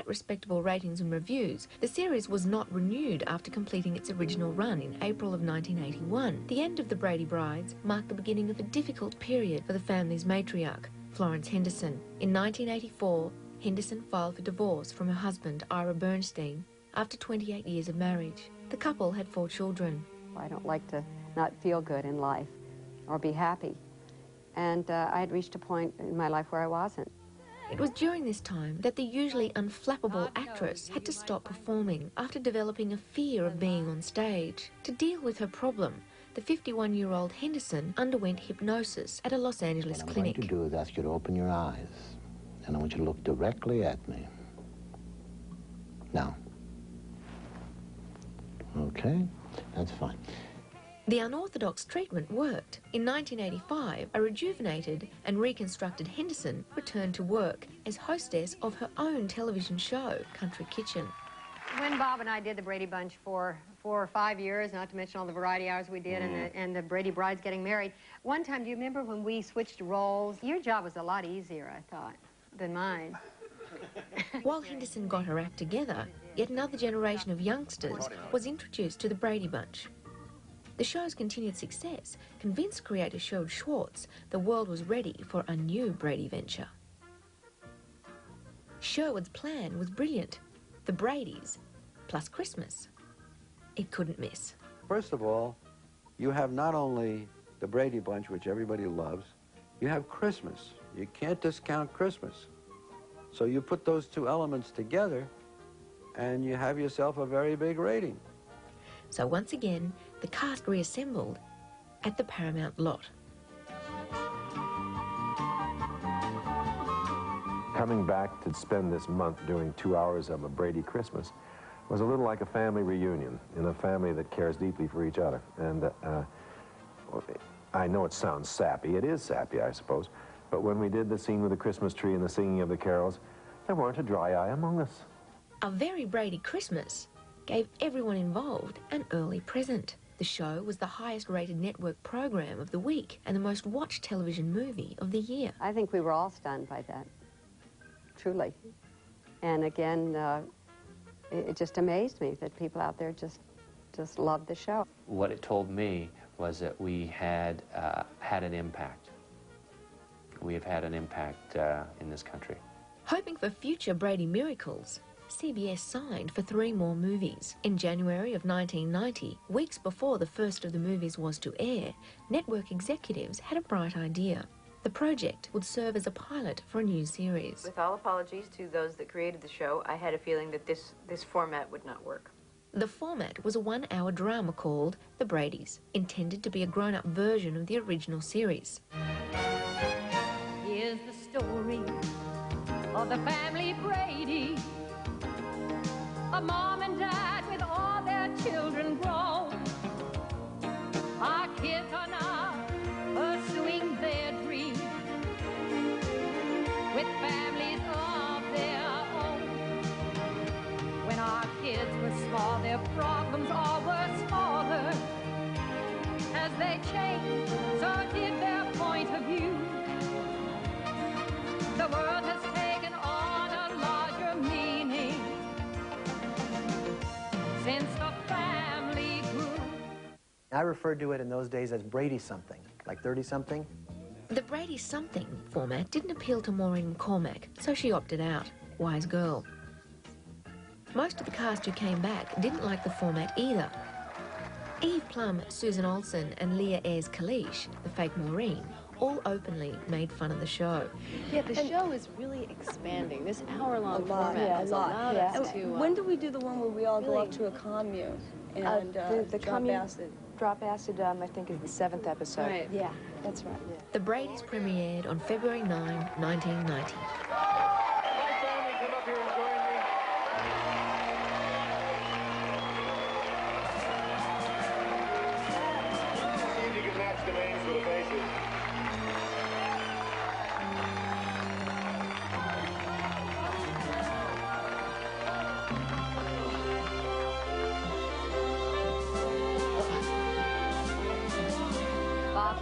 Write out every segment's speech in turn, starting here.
respectable ratings and reviews, the series was not renewed after completing its original run in April of 1981. The end of The Brady Brides marked the beginning of a difficult period for the family's matriarch, Florence Henderson. In 1984, Henderson filed for divorce from her husband, Ira Bernstein, after 28 years of marriage. The couple had 4 children. I don't like to not feel good in life or be happy. And I had reached a point in my life where I wasn't. It was during this time that the usually unflappable actress had to stop performing after developing a fear of being on stage. To deal with her problem, the 51-year-old Henderson underwent hypnosis at a Los Angeles clinic. What I'm going to do is ask you to open your eyes, and I want you to look directly at me. Now. Okay, that's fine. The unorthodox treatment worked. In 1985, a rejuvenated and reconstructed Henderson returned to work as hostess of her own television show, Country Kitchen. When Bob and I did the Brady Bunch for 4 or 5 years, not to mention all the variety hours we did and the Brady Brides getting married, one time, do you remember when we switched roles? Your job was a lot easier, I thought, than mine. While Henderson got her act together, yet another generation of youngsters was introduced to the Brady Bunch. The show's continued success convinced creator Sherwood Schwartz the world was ready for a new Brady venture. Sherwood's plan was brilliant. The Bradys plus Christmas. It couldn't miss. First of all, you have not only the Brady Bunch, which everybody loves, you have Christmas. You can't discount Christmas. So you put those 2 elements together and you have yourself a very big rating. So once again, the cast reassembled at the Paramount lot. Coming back to spend this month doing 2 hours of a Brady Christmas was a little like a family reunion in a family that cares deeply for each other. And I know it sounds sappy. It is sappy, I suppose. But when we did the scene with the Christmas tree and the singing of the carols, there weren't a dry eye among us. A Very Brady Christmas gave everyone involved an early present. The show was the highest-rated network program of the week and the most watched television movie of the year. I think we were all stunned by that, truly. And again, it just amazed me that people out there just loved the show. What it told me was that we had had an impact. We have had an impact in this country. Hoping for future Brady miracles, CBS signed for 3 more movies. In January of 1990, weeks before the first of the movies was to air, network executives had a bright idea. The project would serve as a pilot for a new series. With all apologies to those that created the show, I had a feeling that this format would not work. The format was a 1-hour drama called The Bradys, intended to be a grown-up version of the original series. Here's the story of the family Brady. A mom and dad with all their children grown. Our kids are now pursuing their dreams with families of their own. When our kids were small, their problems all were smaller. As they changed, so did their point of view. The world has taken on a larger meaning since the family grew. I referred to it in those days as Brady something, like 30-something. The Brady something format didn't appeal to Maureen McCormack, so she opted out. Wise girl. Most of the cast who came back didn't like the format either. Eve Plum, Susan Olsen and Leah Ayres-Kalish, the fake Maureen, all openly made fun of the show. Yeah, the show is really expanding. This hour-long format has allowed us to... when do we do the one where we all go up to a commune and the drop acid? Drop acid, I think, is the 7th episode. Right. Yeah, that's right. Yeah. The Bradys premiered on February 9, 1990.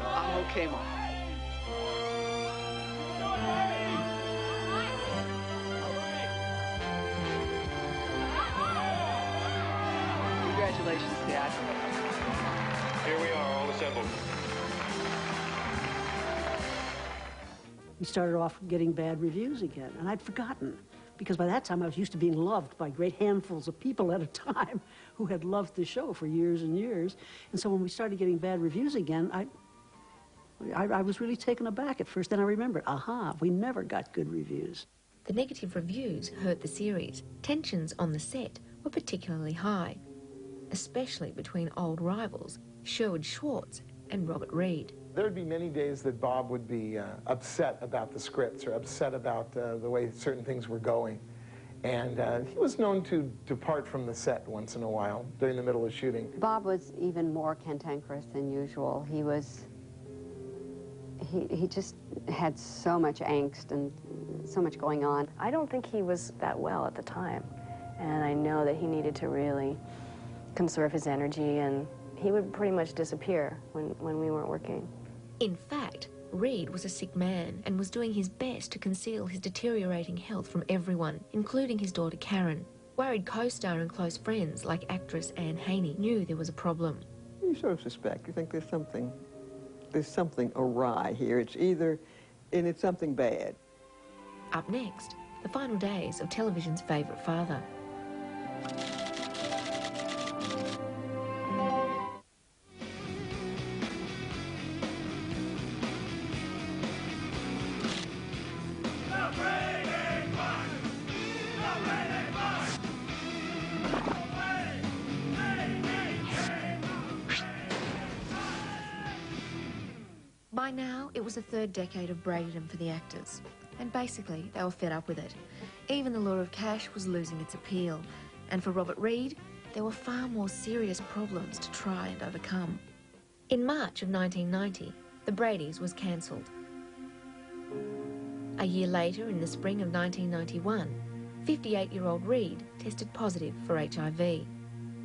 I'm okay, Mom. Dad. Here we are, all assembled. We started off getting bad reviews again, and I'd forgotten, because by that time I was used to being loved by great handfuls of people at a time who had loved the show for years and years. And so when we started getting bad reviews again, I was really taken aback at first. Then I remembered, aha, we never got good reviews. The negative reviews hurt the series. Tensions on the set were particularly high, especially between old rivals Sherwood Schwartz and Robert Reed. There would be many days that Bob would be upset about the scripts or upset about the way certain things were going. And he was known to depart from the set once in a while during the middle of shooting. Bob was even more cantankerous than usual. He just had so much angst and so much going on. I don't think he was that well at the time. And I know that he needed to really conserve his energy, and he would pretty much disappear when we weren't working. In fact, Reed was a sick man and was doing his best to conceal his deteriorating health from everyone, including his daughter Karen. Worried co-star and close friends like actress Anne Haney knew there was a problem. You sort of suspect, you think there's something awry here. It's something bad. Up next, the final days of television's favourite father. By now, it was the third decade of Bradydom for the actors, and basically they were fed up with it. Even the lure of cash was losing its appeal, and for Robert Reed, there were far more serious problems to try and overcome. In March of 1990, The Bradys was cancelled. A year later, in the spring of 1991, 58-year-old Reed tested positive for HIV.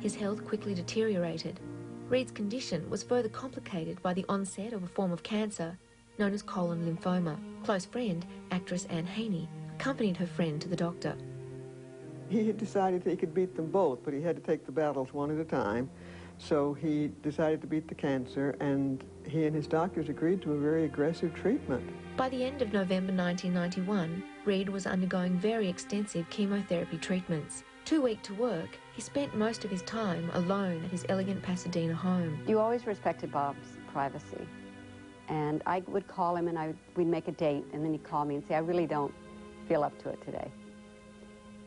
His health quickly deteriorated. Reed's condition was further complicated by the onset of a form of cancer known as colon lymphoma. Close friend, actress Anne Haney, accompanied her friend to the doctor. He had decided he could beat them both, but he had to take the battles one at a time. So he decided to beat the cancer, and he and his doctors agreed to a very aggressive treatment. By the end of November 1991, Reed was undergoing very extensive chemotherapy treatments. Too weak to work, he spent most of his time alone at his elegant Pasadena home. You always respected Bob's privacy. And I would call him and we'd make a date, and then he'd call me and say, I really don't feel up to it today.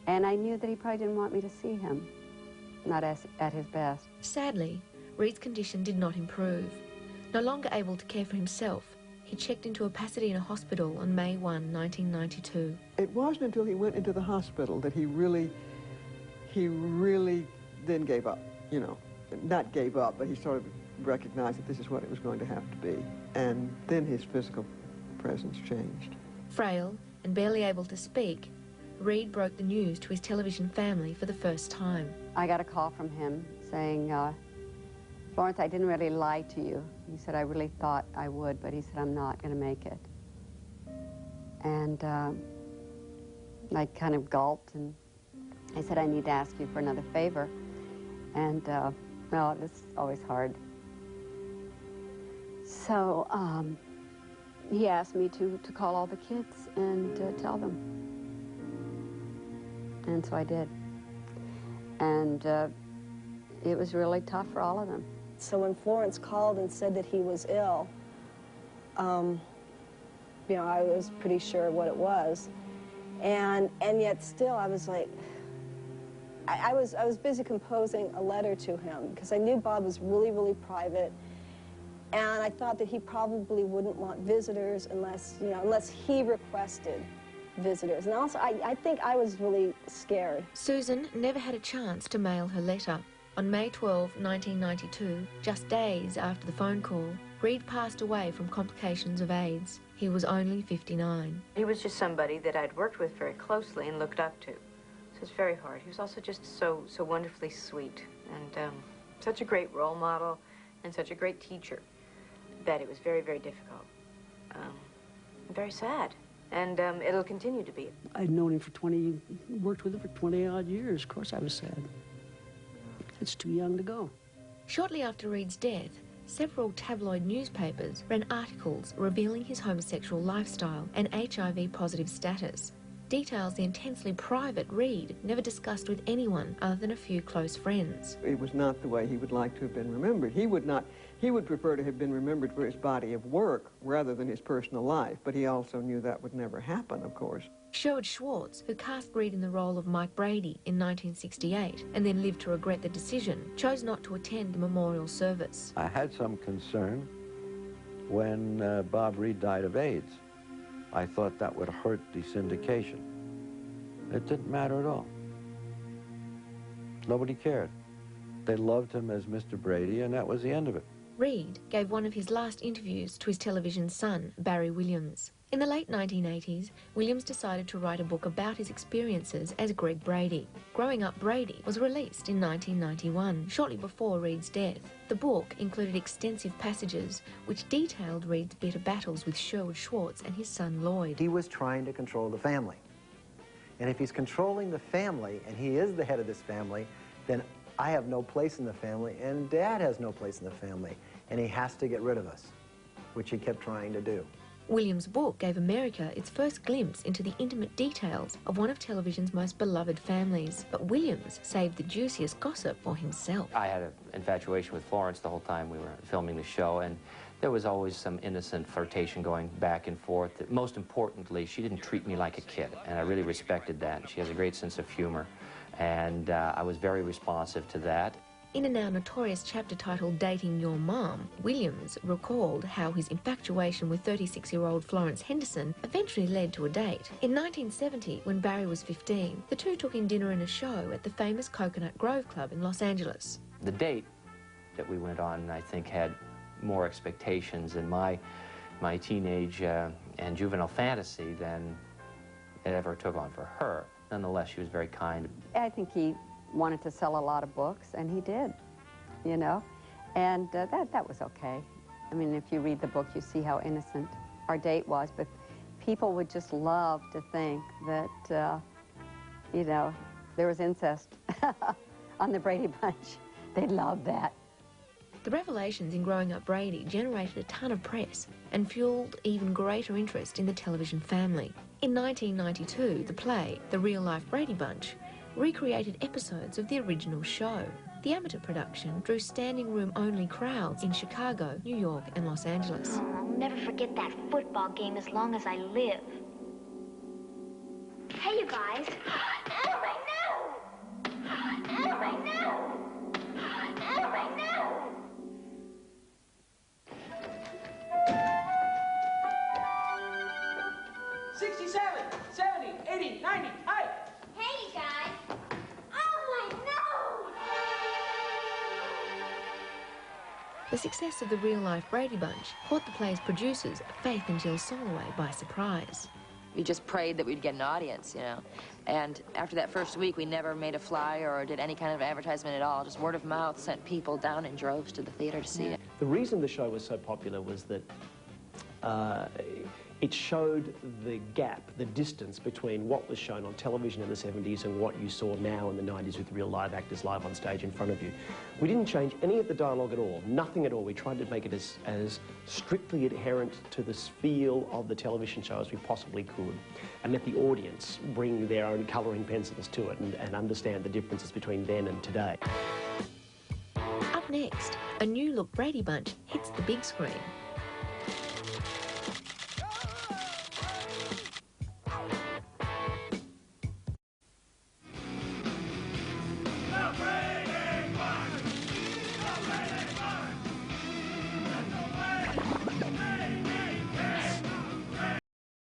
And I knew that he probably didn't want me to see him, not at his best. Sadly, Reed's condition did not improve. No longer able to care for himself, he checked into a Pasadena hospital on May 1, 1992. It wasn't until he went into the hospital that he really then gave up, you know. Not gave up, but he sort of recognized that this is what it was going to have to be. And then his physical presence changed. Frail and barely able to speak, Reed broke the news to his television family for the first time. I got a call from him saying, Florence, I didn't really lie to you. He said, I really thought I would, but he said, I'm not going to make it. And I kind of gulped, and I said, I need to ask you for another favor. And, well, it's always hard. So he asked me to call all the kids and tell them. And so I did. And it was really tough for all of them. So when Florence called and said that he was ill, you know, I was pretty sure what it was. And yet still I was like, I was busy composing a letter to him because I knew Bob was really, really private. And I thought that he probably wouldn't want visitors unless, you know, unless he requested visitors. And also, I think I was really scared. Susan never had a chance to mail her letter. On May 12, 1992, just days after the phone call, Reed passed away from complications of AIDS. He was only 59. He was just somebody that I'd worked with very closely and looked up to. So it's very hard. He was also just so wonderfully sweet and such a great role model and such a great teacher that it was very, very difficult. Very sad. And it'll continue to be. I'd known him for worked with him for 20-odd years. Of course I was sad. It's too young to go. Shortly after Reed's death, several tabloid newspapers ran articles revealing his homosexual lifestyle and HIV-positive status. Details the intensely private Reed never discussed with anyone other than a few close friends. It was not the way he would like to have been remembered. He would prefer to have been remembered for his body of work rather than his personal life, but he also knew that would never happen, of course. Sherwood Schwartz, who cast Reed in the role of Mike Brady in 1968 and then lived to regret the decision, chose not to attend the memorial service. I had some concern when Bob Reed died of AIDS. I thought that would hurt the syndication. It didn't matter at all. Nobody cared. They loved him as Mr. Brady, and that was the end of it. Reed gave one of his last interviews to his television son, Barry Williams. In the late 1980s, Williams decided to write a book about his experiences as Greg Brady. Growing Up Brady was released in 1991, shortly before Reed's death. The book included extensive passages which detailed Reed's bitter battles with Sherwood Schwartz and his son Lloyd. He was trying to control the family. And if he's controlling the family, and he is the head of this family, then I have no place in the family, and Dad has no place in the family, and he has to get rid of us, which he kept trying to do. Williams' book gave America its first glimpse into the intimate details of one of television's most beloved families. But Williams saved the juiciest gossip for himself. I had an infatuation with Florence the whole time we were filming the show, and there was always some innocent flirtation going back and forth. Most importantly, she didn't treat me like a kid, and I really respected that. She has a great sense of humor, and I was very responsive to that. In a now notorious chapter titled Dating Your Mom, Williams recalled how his infatuation with 36-year-old Florence Henderson eventually led to a date. In 1970, when Barry was 15, the two took in dinner and a show at the famous Coconut Grove Club in Los Angeles. The date that we went on, I think, had more expectations in my teenage and juvenile fantasy than it ever took on for her. Nonetheless, she was very kind. I think he wanted to sell a lot of books, and he did, you know, and that was okay. I mean, if you read the book, you see how innocent our date was, but people would just love to think that, you know, there was incest on the Brady Bunch. They'd love that. The revelations in Growing Up Brady generated a ton of press and fueled even greater interest in the television family. In 1992, the play, The Real-Life Brady Bunch, recreated episodes of the original show. The amateur production drew standing room only crowds in Chicago, New York, and Los Angeles. I'll never forget that football game as long as I live. Hey, you guys. Oh, my no! Oh, my no! Oh, my no! 67, 70, 80, 90, hi! Hey, you guys! Oh, my no! The success of the real-life Brady Bunch caught the play's producers, Faith and Jill Soloway, by surprise. We just prayed that we'd get an audience, you know. And after that first week, we never made a flyer or did any kind of advertisement at all. Just word of mouth sent people down in droves to the theater to see it. The reason the show was so popular was that it showed the gap, the distance between what was shown on television in the 70s and what you saw now in the 90s with real live actors live on stage in front of you. We didn't change any of the dialogue at all, nothing at all. We tried to make it as strictly adherent to the feel of the television show as we possibly could, and let the audience bring their own colouring pencils to it and understand the differences between then and today. Up next, a new-look Brady Bunch hits the big screen.